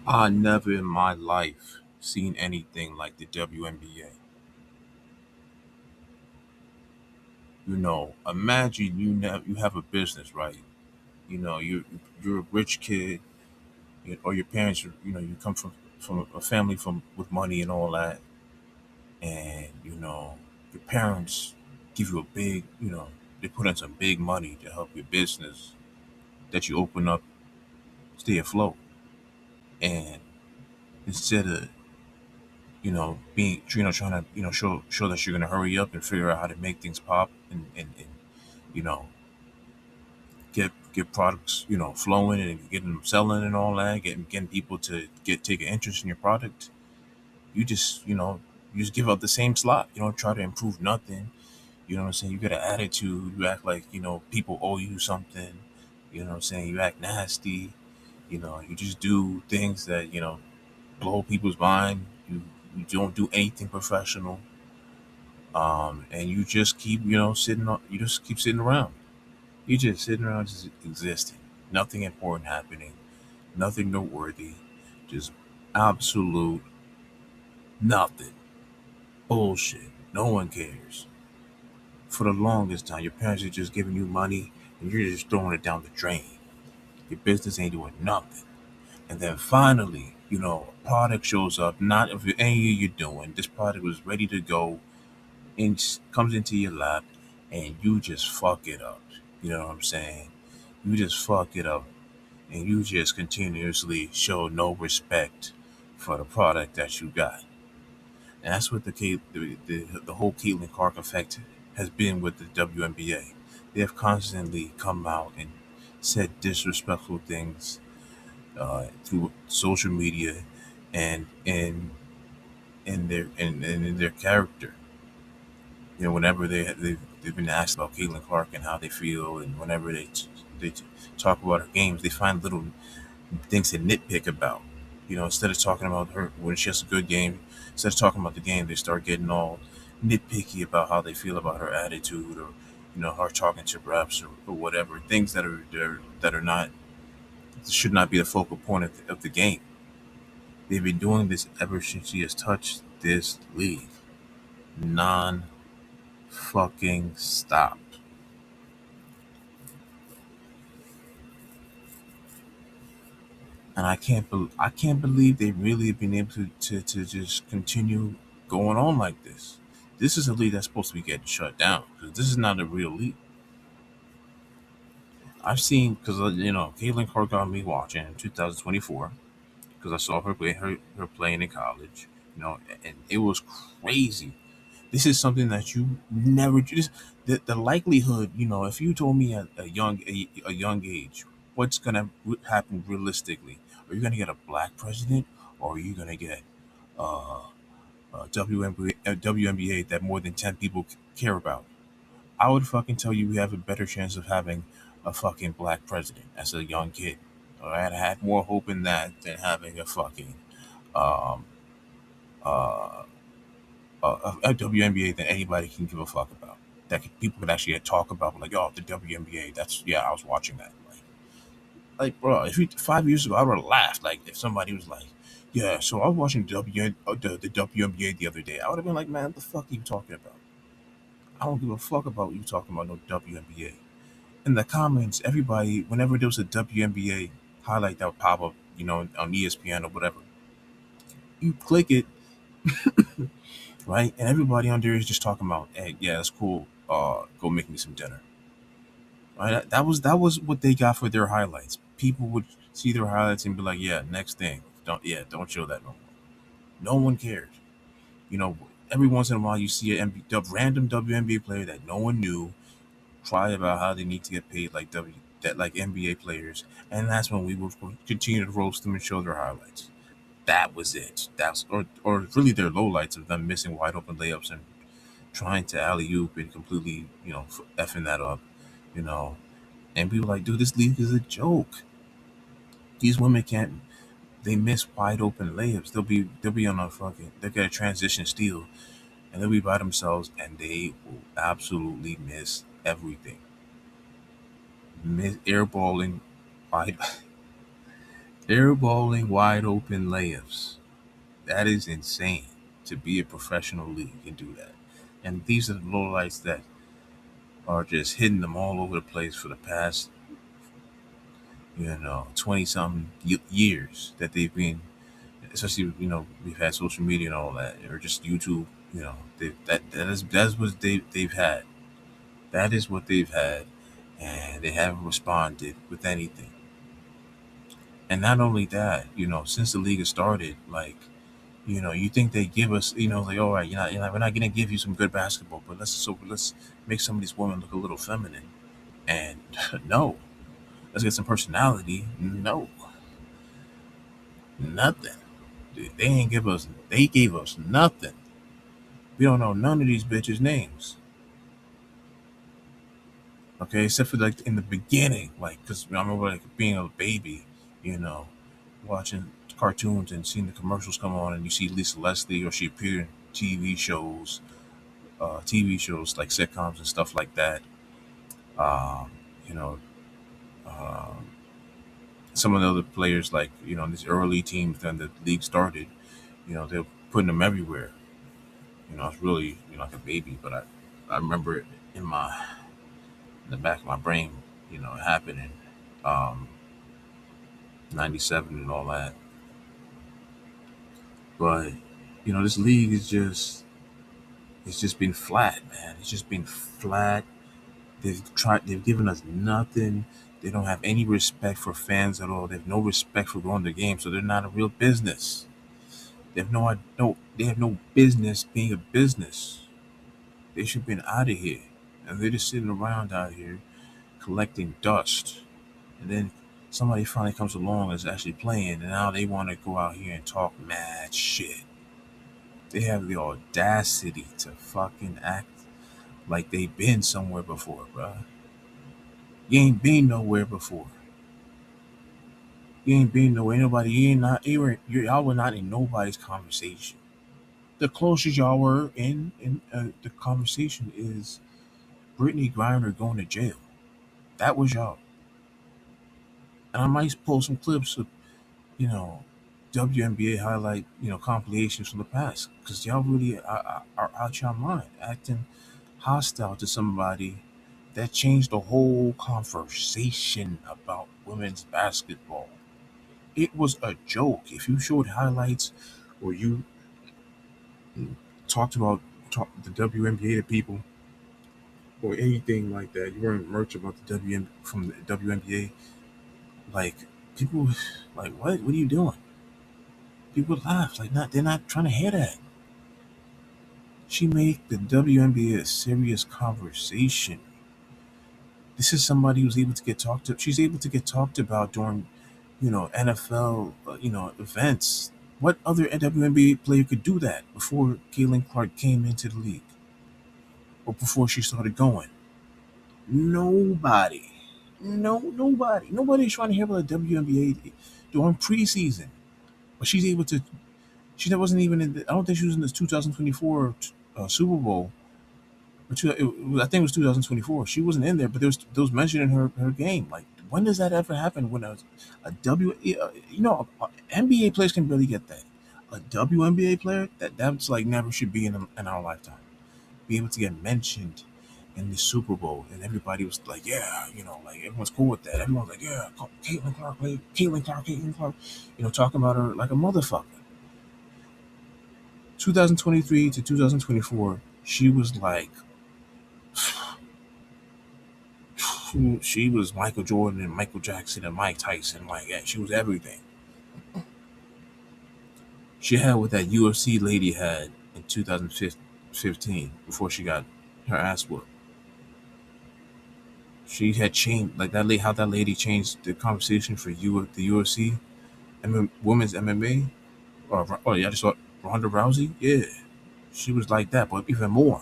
I never in my life seen anything like the WNBA. Imagine you have a business, right? You're a rich kid, or your parents, you come from a family from with money and all that, and your parents give you a big, they put in some big money to help your business that you open up stay afloat, and instead of being trying to show that you're gonna hurry up and figure out how to make things pop and you know get products flowing and getting them selling and all that, getting people to take an interest in your product. You just give out the same slot. You don't try to improve nothing. You know what I'm saying? You got an attitude. You act like people owe you something. You know what I'm saying? You act nasty. You just do things that blow people's mind. You don't do anything professional. And you just keep you just keep sitting around. You just sitting around just existing. Nothing important happening. Nothing noteworthy. Just absolute nothing. Bullshit. No one cares. For the longest time, your parents are just giving you money and you're just throwing it down the drain. Your business ain't doing nothing. And then finally, a product shows up, not of any you're doing. This product was ready to go and comes into your lap and you just fuck it up. You know what I'm saying? You just fuck it up and you just continuously show no respect for the product that you got. And that's what the whole Caitlin Clark effect has been with the WNBA. They have constantly come out and said disrespectful things through social media and in their character. Whenever they've been asked about Caitlin Clark and how they feel, and whenever they talk about her games, they find little things to nitpick about. Instead of talking about her when she has a good game, instead of talking about the game, they start getting all nitpicky about how they feel about her attitude, or her talking to reps, or whatever things that are not should not be the focal point of the game. They've been doing this ever since she has touched this league, non fucking stop. And I can't believe they really have been able to just continue going on like this. This is a league that's supposed to be getting shut down because this is not a real league. I've seen because Caitlin Clark got me watching in 2024 because I saw her playing in college. And it was crazy. This is something that you never just the likelihood. If you told me at a young age what's gonna happen realistically, are you gonna get a black president, or are you gonna get uh, WNBA that more than 10 people care about? I would fucking tell you we have a better chance of having a fucking black president as a young kid. All right, I had more hope in that than having a fucking um, uh, a WNBA than anybody can give a fuck about. People could actually talk about, like, oh, the WNBA. That's yeah, I was watching that. Bro, if you 5 years ago, I would have laughed. Like, if somebody was like, yeah, so I was watching the WNBA the other day, I would have been like, man, what the fuck are you talking about? I don't give a fuck about what you talking about, no WNBA. In the comments, everybody, whenever there was a WNBA highlight that would pop up, on ESPN or whatever, you click it, right? And everybody on there is just talking about, hey, yeah, that's cool. Go make me some dinner. Right? That was what they got for their highlights. People would see their highlights and be like, yeah, next thing. Don't show that no more. No one cares. You know, every once in a while you see a random WNBA player that no one knew cry about how they need to get paid like NBA players, and that's when we will continue to roast them and show their highlights. That was it. That's or really their lowlights of them missing wide open layups and trying to alley oop and completely effing that up. You know, and people like, dude, this league is a joke. These women can't. They miss wide open layups. They'll be on a fucking. They'll get a transition steal, and they'll be by themselves, and they will absolutely miss everything. Miss airballing, wide. Airballing wide open layups. That is insane to be a professional league and do that. And these are the lowlights that are just hitting them all over the place for the past, 20 something years that they've been, especially, we've had social media and all that, or just YouTube, that's what they've had. That is what they've had, and they haven't responded with anything. And not only that, since the league has started, like, you think they give us, like, all right, we're not gonna give you some good basketball, but let's make some of these women look a little feminine. And no, let's get some personality. No, nothing. They ain't give us. They gave us nothing. We don't know none of these bitches' names. Okay, except for like in the beginning, like, because I remember like being a baby, you know, watching cartoons and seeing the commercials come on, and you see Lisa Leslie, or she appeared in TV shows like sitcoms and stuff like that. Um, you know, um, some of the other players, like, these early teams, then the league started, they're putting them everywhere. I was really, like a baby, but I remember it in the back of my brain, happening, um, '97 and all that. But this league is just it's just been flat, man. It's just been flat. They've given us nothing. They don't have any respect for fans at all. They have no respect for going to games, so they're not a real business. They have no business being a business. They should have been out of here. And they're just sitting around out here collecting dust. And then somebody finally comes along and is actually playing, and now they want to go out here and talk mad shit. They have the audacity to fucking act like they've been somewhere before, bruh. You ain't been nowhere before. You ain't been nowhere. Nobody. You ain't not. Y'all were not in nobody's conversation. The closest y'all were in the conversation is Brittany Griner going to jail. That was y'all. And I might pull some clips of, you know WNBA highlight, compilations from the past, because y'all really are out your mind, acting hostile to somebody that changed the whole conversation about women's basketball. It was a joke. If you showed highlights or you talked about the WNBA to people or anything like that, you weren't merch about the from the WNBA. Like, people, like, what are you doing? People laugh, like, not they're not trying to hear that. She made the WNBA a serious conversation. This is somebody who's able to get talked to. She's able to get talked about during, NFL, events. What other WNBA player could do that before Caitlin Clark came into the league, or before she started going? Nobody. No, nobody. Nobody's trying to hear about the WNBA during preseason. But she's able to. She wasn't even in. I don't think she was in the 2024 Super Bowl. I think it was 2024. She wasn't in there, but there was mention in her game. Like, when does that ever happen? When a NBA players can barely get that. A WNBA player, that's like never should be in our lifetime. Be able to get mentioned in the Super Bowl, and everybody was like, yeah, like, everyone's cool with that. Everyone's like, yeah, Caitlin Clark, talking about her like a motherfucker. 2023 to 2024, she was like, she was Michael Jordan and Michael Jackson and Mike Tyson. Like, yeah, she was everything. She had what that UFC lady had in 2015 before she got her ass whooped. She had changed, like, that lady, how that lady changed the conversation for the UFC, women's MMA. Oh yeah, I just saw Ronda Rousey. Yeah, she was like that, but even more.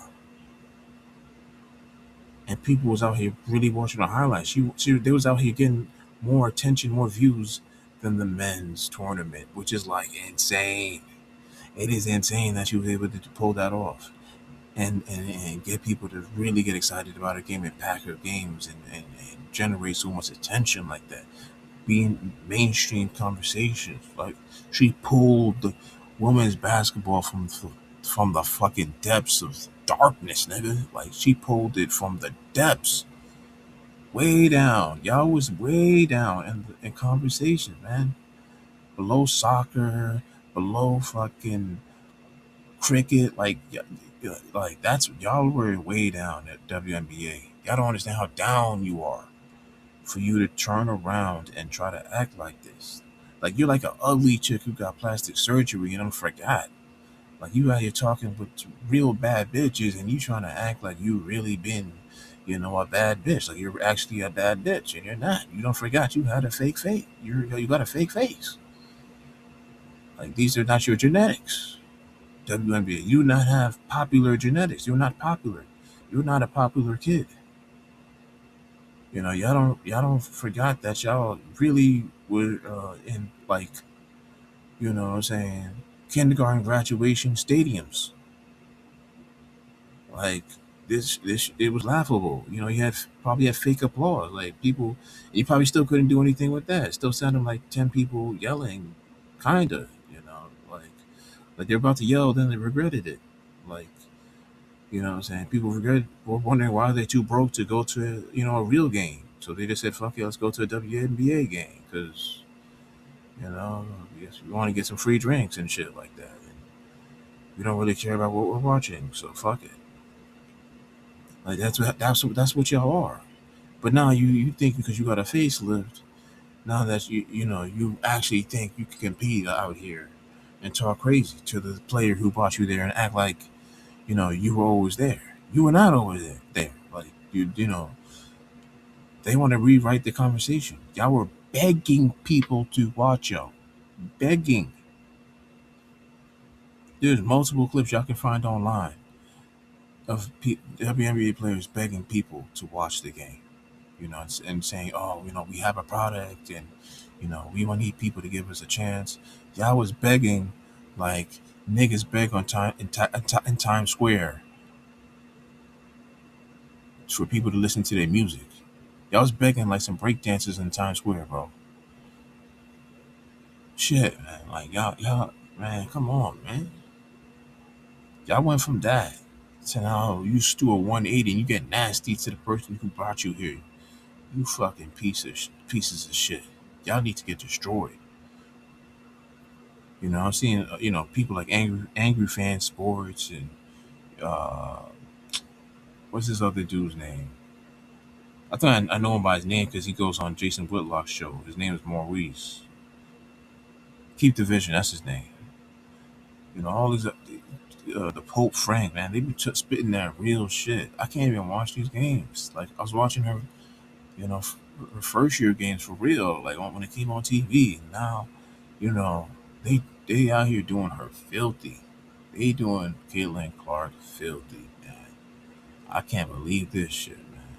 And people was out here really watching the highlights. They was out here getting more attention, more views than the men's tournament, which is like insane. It is insane that she was able to pull that off, and get people to really get excited about her game and pack her games, and generate so much attention like that. being mainstream conversations. Like she pulled the women's basketball from the fucking depths of darkness, nigga. Like she pulled it from the depths, way down. Y'all was way down in conversation, man. Below soccer, below fucking cricket, like that's y'all were way down at WNBA. Y'all don't understand how down you are for you to turn around and try to act like this. Like you're like an ugly chick who got plastic surgery and I'm forgot. Like you out here talking with real bad bitches and you trying to act like you really been, a bad bitch. Like you're actually a bad bitch and you're not. You don't forgot you had a fake face. You got a fake face. Like these are not your genetics. WNBA, you do not have popular genetics. You're not popular. You're not a popular kid. Y'all don't forgot that y'all really were in like, what I'm saying, kindergarten graduation stadiums. Like this it was laughable. You had probably had fake applause. Like people, you probably still couldn't do anything with that. It still sounded like 10 people yelling, kinda, like they're about to yell, then they regretted it. Like, what I'm saying? People were wondering why they're too broke to go to, a real game. So they just said, fuck it, let's go to a WNBA game. Because, I guess we want to get some free drinks and shit like that. And we don't really care about what we're watching. So fuck it. Like, that's what y'all are. But now you think because you got a facelift, now that you actually think you can compete out here and talk crazy to the player who brought you there and act like, you were always there. You were not always there. Like they want to rewrite the conversation. Y'all were begging people to watch y'all. Begging. There's multiple clips y'all can find online of WNBA players begging people to watch the game. And saying, "Oh, we have a product, and we want need people to give us a chance." Y'all was begging, like niggas beg on time in Times Square for people to listen to their music. Y'all was begging like some breakdancers in Times Square, bro. Shit, man. Like y'all, man. Come on, man. Y'all went from that to now you do a 180 and you get nasty to the person who brought you here. You fucking pieces of shit. Y'all need to get destroyed. I'm seeing people like angry fan sports and uh what's this other dude's name? I thought I know him by his name because he goes on Jason Whitlock's show. His name is Maurice. Keep the Vision. That's his name. All these the Pope Frank, man, they be spitting that real shit. I can't even watch these games. Like I was watching her, her first year games for real. Like when it came on TV. Now, you know, they out here doing her filthy. They doing Caitlin Clark filthy, man. I can't believe this shit, man.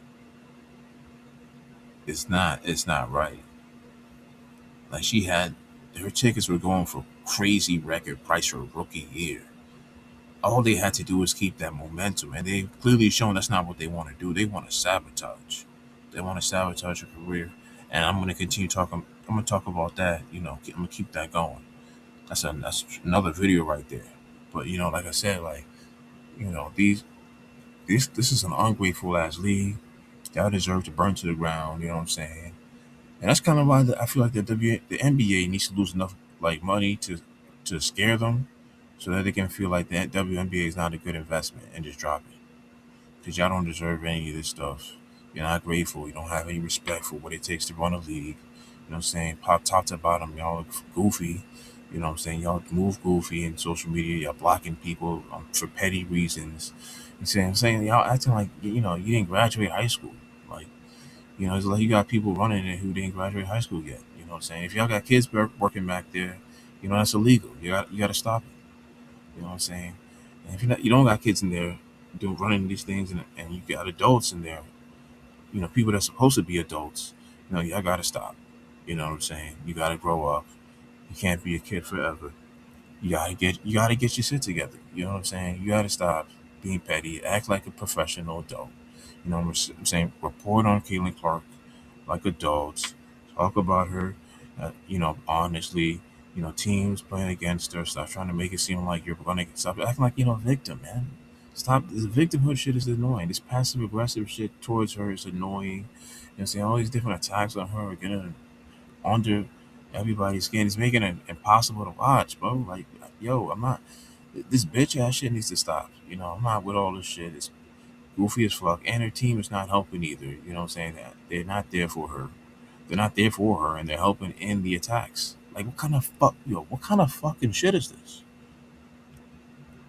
It's not right. Like she had her tickets were going for crazy record price for rookie year. All they had to do was keep that momentum, and they've clearly shown that's not what they want to do. They want to sabotage. They want to sabotage your career, and I'm going to continue talking. I'm going to talk about that. I'm going to keep that going. That's another video right there. But like I said, like this is an ungrateful ass league. Y'all deserve to burn to the ground. You know what I'm saying? And that's kind of why I feel like the NBA needs to lose enough like money to scare them, so that they can feel like the WNBA is not a good investment and just drop it. Because y'all don't deserve any of this stuff. You're not grateful. You don't have any respect for what it takes to run a league. You know what I'm saying? Pop top to bottom, y'all look goofy. You know what I'm saying? Y'all move goofy in social media. Y'all blocking people for petty reasons. You see what I'm saying? Y'all acting like you didn't graduate high school. Like it's like you got people running it who didn't graduate high school yet. You know what I'm saying? If y'all got kids working back there, that's illegal. You got to stop it. You know what I'm saying? And if you don't got kids in there doing running these things, and you got adults in there, people that's supposed to be adults, y'all got to stop. You know what I'm saying? You got to grow up. You can't be a kid forever. You gotta get your shit together. You know what I'm saying? You gotta stop being petty. Act like a professional adult. You know what I'm saying? Report on Caitlin Clark like adults. talk about her, honestly, teams playing against her, stop trying to make it seem like you're gonna stop acting like victim, man. Stop. The victimhood shit is annoying. This passive aggressive shit towards her is annoying. Saying all these different attacks on her are getting under everybody's skin. It's making it impossible to watch, bro. Like, yo, I'm not. This bitch ass shit needs to stop. I'm not with all this shit. It's goofy as fuck, and her team is not helping either. You know what I'm saying? That they're not there for her. They're not there for her, and they're helping in the attacks. Like, what kind of What kind of fucking shit is this?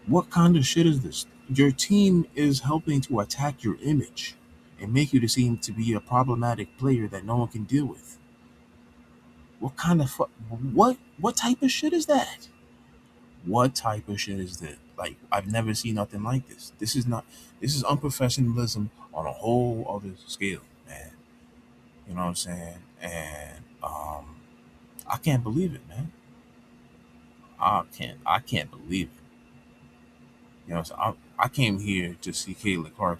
What kind of shit is this? Your team is helping to attack your image and make you to seem to be a problematic player that no one can deal with. What kind of What type of shit is that? What type of shit is that? Like, I've never seen nothing like this. This is not. This is unprofessionalism on a whole other scale, man. You know what I'm saying? And I can't believe it, man. I can't believe it. So I came here to see Caitlin Clark.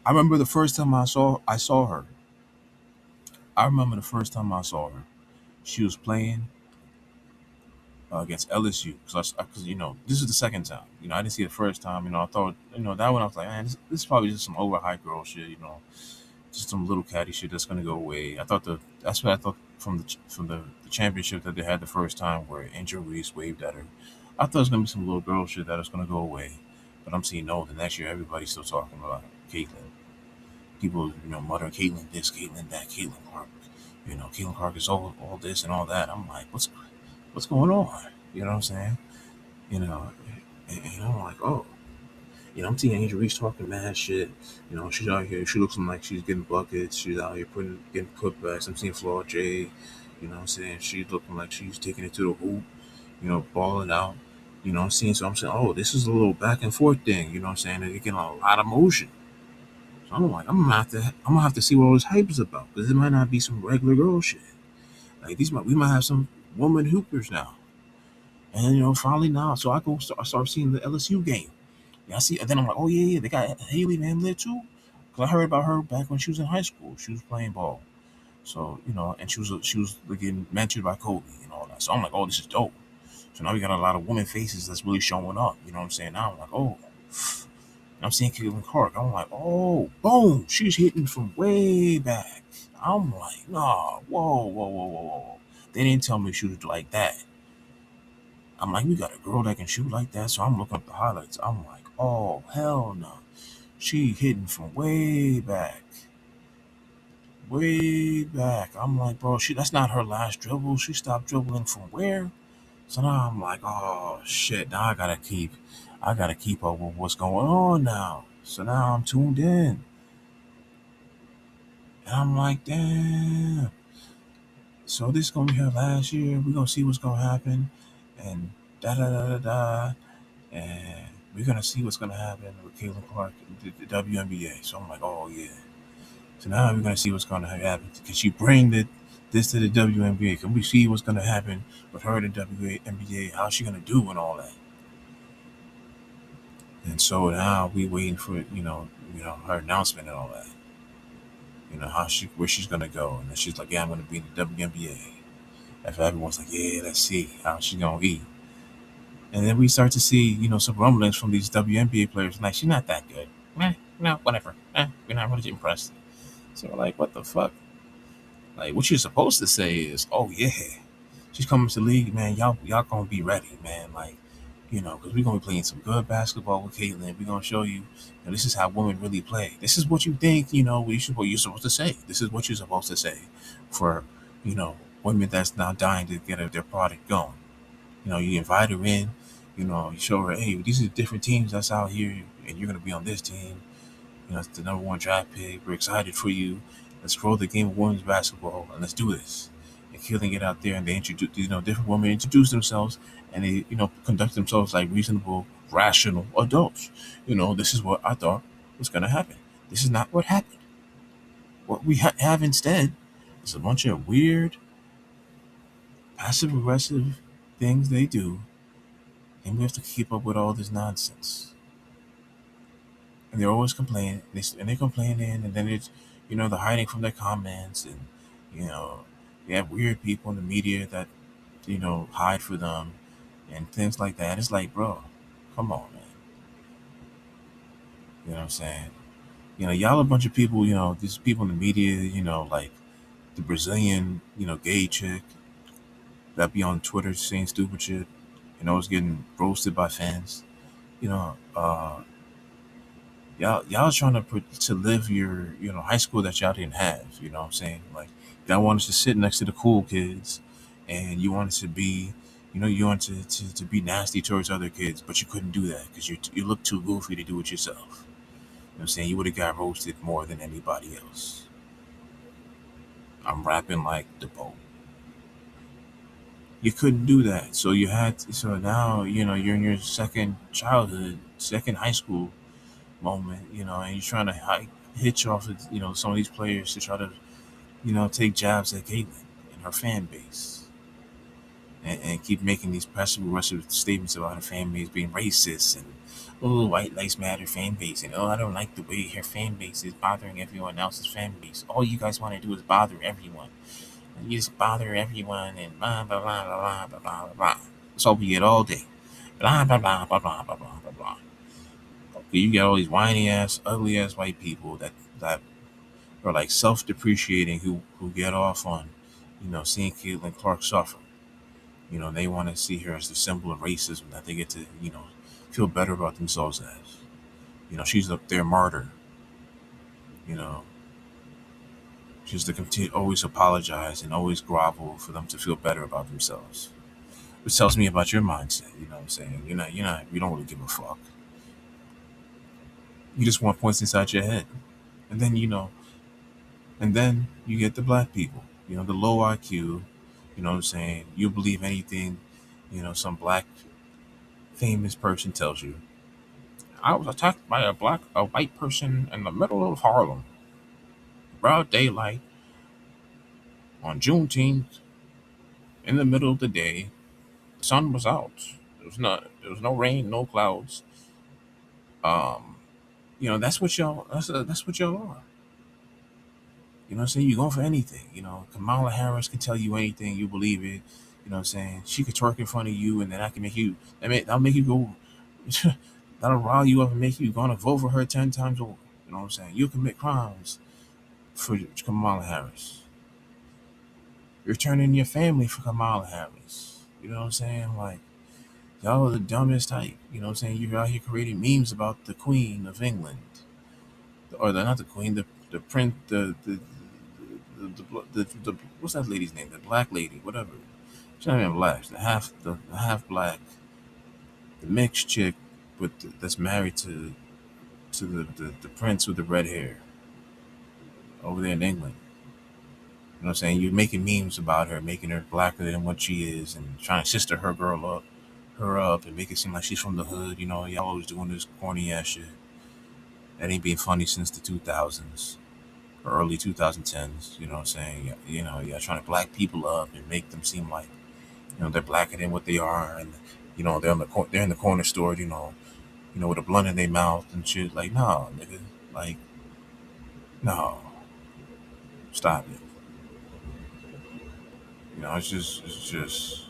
I remember the first time I saw her. I remember the first time I saw her. She was playing against LSU because this is the second time. I didn't see it the first time. I thought that one I was like, man, this is probably just some overhyped girl shit. Just some little catty shit that's gonna go away. That's what I thought from the championship that they had the first time where Angel Reese waved at her. I thought it was gonna be some little girl shit that was gonna go away, but I'm seeing no. The next year, everybody's still talking about Caitlyn. People, muttering Caitlyn this, Caitlyn that, Caitlyn Clark. Caitlyn Clark is all this and all that. I'm like, what's going on? You know what I'm saying? You know, and I'm like, oh. I'm seeing Angel Reese talking mad shit. She's out here. She looks like she's getting buckets. She's out here getting putbacks. I'm seeing Flaw J. What I'm saying? She's looking like she's taking it to the hoop. Balling out. I'm seeing. So I'm saying, oh, this is a little back and forth thing. What I'm saying? They're getting a lot of motion. So I'm like, I'm gonna have to see what all this hype is about because it might not be some regular girl shit. Like we might have some woman hoopers now. And finally now, so I start seeing the LSU game. Yeah, I see. And then I'm like, oh yeah, they got Haley Van Lith too. Because I heard about her back when she was in high school. She was playing ball. So and she was getting mentored by Kobe and all that. So I'm like, oh, this is dope. So now we got a lot of woman faces that's really showing up. You know what I'm saying? Now I'm like, oh, I'm seeing Caitlin Clark. I'm like, oh, boom, she's hitting from way back. I'm like, nah, whoa, whoa, whoa, whoa, whoa. They didn't tell me she was like that. I'm like, we got a girl that can shoot like that. So I'm looking up the highlights. I'm like, oh, hell no. She hitting from way back. Way back. I'm like, bro, that's not her last dribble. She stopped dribbling from where? So now I'm like, oh shit, now I gotta keep up with what's going on now. So now I'm tuned in. And I'm like, damn. So this is gonna be her last year. We're gonna see what's gonna happen. And da da da da da. And we're gonna see what's gonna happen with Caitlin Clark, the WNBA. So I'm like, oh yeah. So now we're gonna see what's gonna happen. Can she bring this to the WNBA? Can we see what's gonna happen with her in the WNBA? How's she gonna do and all that? And so now we waiting for her announcement and all that. Where she's gonna go, and then she's like, yeah, I'm gonna be in the WNBA. After everyone's like, yeah, let's see how she's gonna eat. And then we start to see, some rumblings from these WNBA players. Like, she's not that good. No, whatever. We're not really impressed. So we're like, what the fuck? Like, what you're supposed to say is, oh yeah, she's coming to the league, man. Y'all gonna be ready, man. Like, because we're gonna be playing some good basketball with Caitlin. We're gonna show you, this is how women really play. This is what you think, what you're supposed to say. This is what you're supposed to say for, women that's now dying to get their product going. You invite her in, you show her, hey, these are different teams that's out here, and you're gonna be on this team. It's the number one draft pick. We're excited for you. Let's grow the game of women's basketball and let's do this. And Killing it out there, and they introduce, different women introduce themselves, and they, conduct themselves like reasonable, rational adults. This is what I thought was gonna happen. This is not what happened. What we have instead is a bunch of weird, passive aggressive things they do, and we have to keep up with all this nonsense. And they're always complaining, and they're complaining, and then it's, they're hiding from their comments, and you know, You have weird people in the media that hide for them and things like that. It's like, bro, come on, man. You know what I'm saying? Y'all a bunch of people. These people in the media. Like the Brazilian, gay chick that be on Twitter saying stupid shit. Is getting roasted by fans. You know, y'all trying to live your high school that y'all didn't have. You know what I'm saying? Like y'all wanted to sit next to the cool kids, and you wanted to be, you wanted to be nasty towards other kids, but you couldn't do that because you look too goofy to do it yourself. You know what I'm saying? You would have got roasted more than anybody else. I'm rapping like the Pope. You couldn't do that, so so now you're in your second childhood, second high school moment, and you're trying to hitch off of, some of these players to try to, take jabs at Caitlyn and her fan base, and keep making these passive aggressive statements about her fan base being racist and oh, white lives matter fan base, and oh, I don't like the way her fan base is bothering everyone else's fan base. All you guys want to do is bother everyone. You just bother everyone and blah blah blah blah blah blah blah blah. That's all we get all day. Blah blah blah blah blah blah blah blah blah. Okay, you get all these whiny ass, ugly ass white people that are like self depreciating who get off on, seeing Caitlin Clark suffer. They want to see her as the symbol of racism that they get to, feel better about themselves as. She's up there martyr. You know, she's to continue always apologize and always grovel for them to feel better about themselves. Which tells me about your mindset. You know what I'm saying? You don't really give a fuck. You just want points inside your head, and then you get the black people. The low IQ. You know what I'm saying? You believe anything, some black famous person tells you. I was attacked by a white person in the middle of Harlem, broad daylight, on Juneteenth, in the middle of the day. The sun was out. There was no rain, no clouds. Um, that's what y'all. That's what y'all are. You know what I'm saying? You're going for anything. Kamala Harris can tell you anything, you believe it. You know what I'm saying? She could twerk in front of you, and then I can make you. That'll make you go. That'll rile you up and make you gonna vote for her 10 times over. You know what I'm saying? You commit crimes for Kamala Harris. You're turning your family for Kamala Harris. You know what I'm saying? Like y'all are the dumbest type. You know what I'm saying? You're out here creating memes about the Queen of England, or not the Queen, the Prince, the what's that lady's name? The black lady, whatever. She's not even black. The half black, the mixed chick that's married to the prince with the red hair over there in England. You know what I'm saying? You're making memes about her, making her blacker than what she is, and trying to sister her up, and make it seem like she's from the hood. Y'all always doing this corny ass shit. That ain't been funny since the 2000s or early 2010s. You know what I'm saying? Y'all trying to black people up and make them seem like they're blacker than what they are, and they're in the corner store. With a blunt in their mouth and shit. Like, no, nigga, like, no, stop it. It's just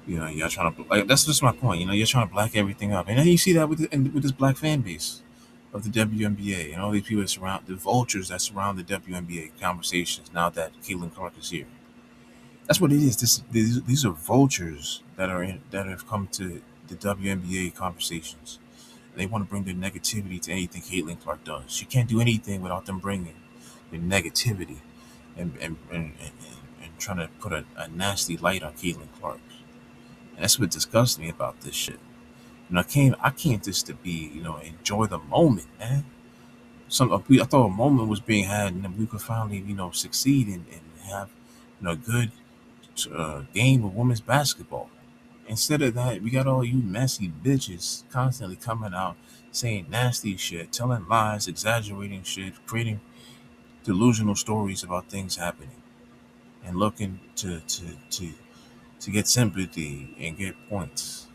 y'all trying to like. That's just my point. You're trying to black everything up, and then you see that with this black fan base of the WNBA and all these people that surround the vultures that surround the WNBA conversations. Now that Caitlin Clark is here, that's what it is. These are vultures that have come to the WNBA conversations. They want to bring their negativity to anything Caitlin Clark does. She can't do anything without them bringing their negativity and trying to put a nasty light on Caitlin Clark. And that's what disgusts me about this shit. I came just to be, enjoy the moment, man. I thought a moment was being had, and then we could finally, succeed and have, a good game of women's basketball. Instead of that, we got all you messy bitches constantly coming out saying nasty shit, telling lies, exaggerating shit, creating delusional stories about things happening, and looking to get sympathy and get points.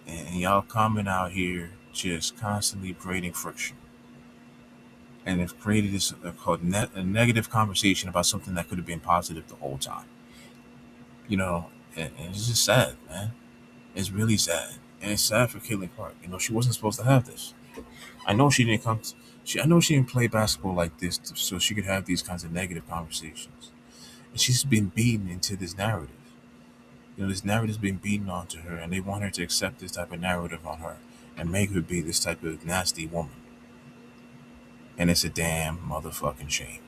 And y'all coming out here just constantly creating friction. and have created this called a negative conversation about something that could have been positive the whole time. You know, and it's just sad, man. It's really sad, and it's sad for Caitlin Clark. You know, she wasn't supposed to have this. I know she didn't come. I know she didn't play basketball like this so she could have these kinds of negative conversations. And she's been beaten into this narrative. You know, this narrative's been beaten onto her, and they want her to accept this type of narrative on her and make her be this type of nasty woman. And it's a damn motherfucking shame.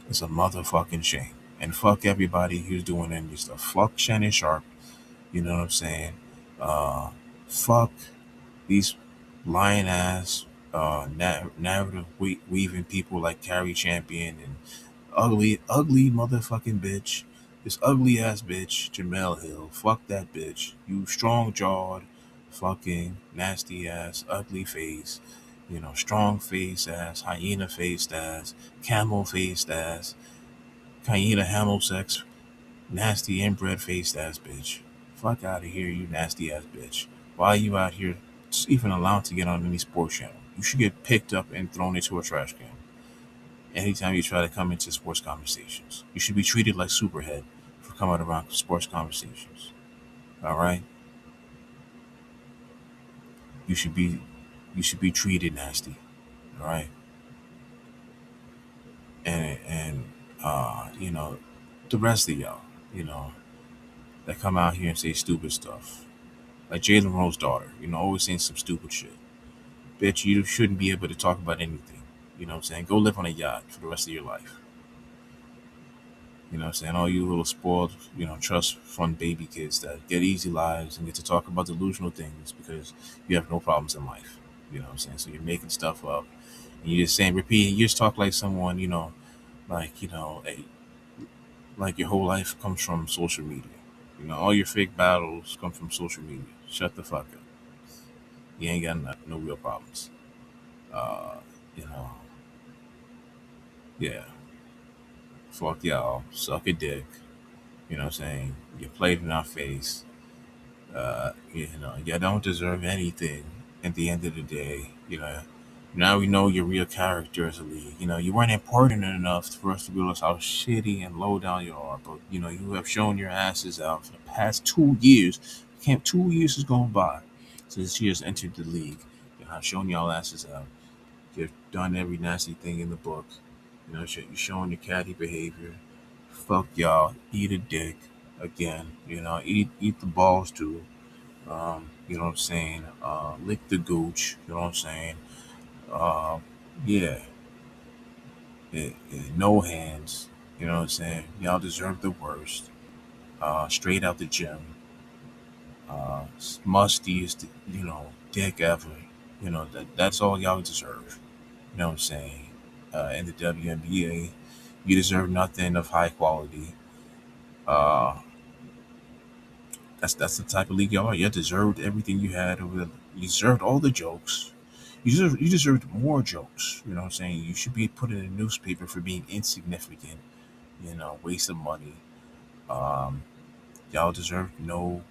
It's a motherfucking shame. And fuck everybody who's doing any stuff. Fuck Shannon Sharp. You know what I'm saying? Uh, fuck these lying ass narrative weaving people like Carrie Champion and ugly motherfucking bitch. This ugly ass bitch, Jamel Hill. Fuck that bitch. You strong jawed, fucking nasty ass, ugly face. You know, strong face ass, hyena faced ass, camel faced ass, hyena hamel sex, nasty inbred faced ass bitch. Fuck out of here, you nasty ass bitch. Why are you out here even allowed to get on any sports channel? You should get picked up and thrown into a trash can anytime you try to come into sports conversations. You should be treated like Superhead for coming around sports conversations. All right? You should be treated nasty. All right? And you know, the rest of y'all, you know, that come out here and say stupid stuff. Like Jalen Rose's daughter, you know, always saying some stupid shit. Bitch, you shouldn't be able to talk about anything. You know what I'm saying? Go live on a yacht for the rest of your life. You know what I'm saying? All you little spoiled, you know, trust fund baby kids that get easy lives and get to talk about delusional things because you have no problems in life. You know what I'm saying? So you're making stuff up and you're just saying, repeating, you just talk like someone, you know, like, you know, like your whole life comes from social media. You know, all your fake battles come from social media. Shut the fuck up. You ain't got no real problems. Uh, you know, yeah. Fuck y'all. Suck a dick. You know what I'm saying? You played in our face. You know, you don't deserve anything at the end of the day. You know, now we know your real character as a league. You know, you weren't important enough for us to realize how shitty and low down you are. But, you know, you have shown your asses out for the past 2 years. 2 years has gone by since you has entered the league. You have shown y'all asses out. You've done every nasty thing in the book. You know, you're showing your catty behavior. Fuck y'all. Eat a dick again. You know, eat the balls too. You know what I'm saying? Lick the gooch. You know what I'm saying? Uh, yeah. No hands. You know what I'm saying? Y'all deserve the worst. Straight out the gym. Mustiest, you know, dick ever. You know, that's all y'all deserve. You know what I'm saying? In the WNBA, you deserve nothing of high quality. Uh, that's the type of league y'all are. You deserved everything you had over the. You deserved all the jokes. You deserved more jokes. You know what I'm saying? You should be put in a newspaper for being insignificant. You know, waste of money. Um, y'all deserve no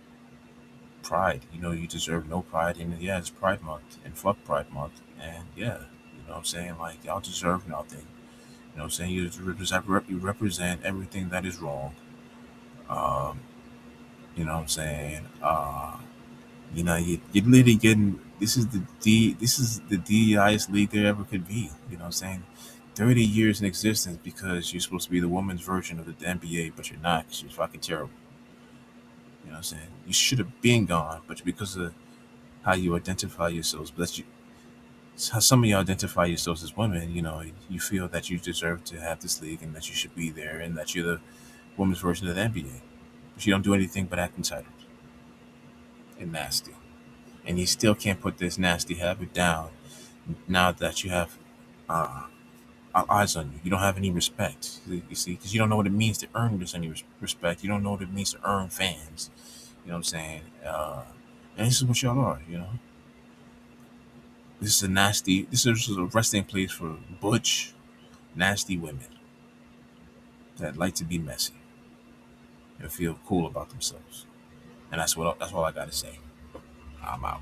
pride. You know, you deserve no pride in it. Yeah, it's Pride Month and fuck Pride Month. And yeah, you know what I'm saying? Like, y'all deserve nothing. You know what I'm saying? You represent everything that is wrong. Um, you know what I'm saying? You know, you're literally getting this is the DEIest league there ever could be. You know what I'm saying? 30 years in existence because you're supposed to be the women's version of the NBA, but you're not because you're fucking terrible. You know what I'm saying? You should have been gone, but because of how you identify yourselves, but you, how some of you identify yourselves as women, you know, you feel that you deserve to have this league and that you should be there and that you're the women's version of the NBA. But you don't do anything but act entitled and nasty. And you still can't put this nasty habit down now that you have uh, eyes on you. You don't have any respect. You see, because you don't know what it means to earn this any respect. You don't know what it means to earn fans. You know what I'm saying? And this is what y'all are. You know, this is a nasty. This is a resting place for butch, nasty women that like to be messy and feel cool about themselves. And that's all I got to say. I'm out.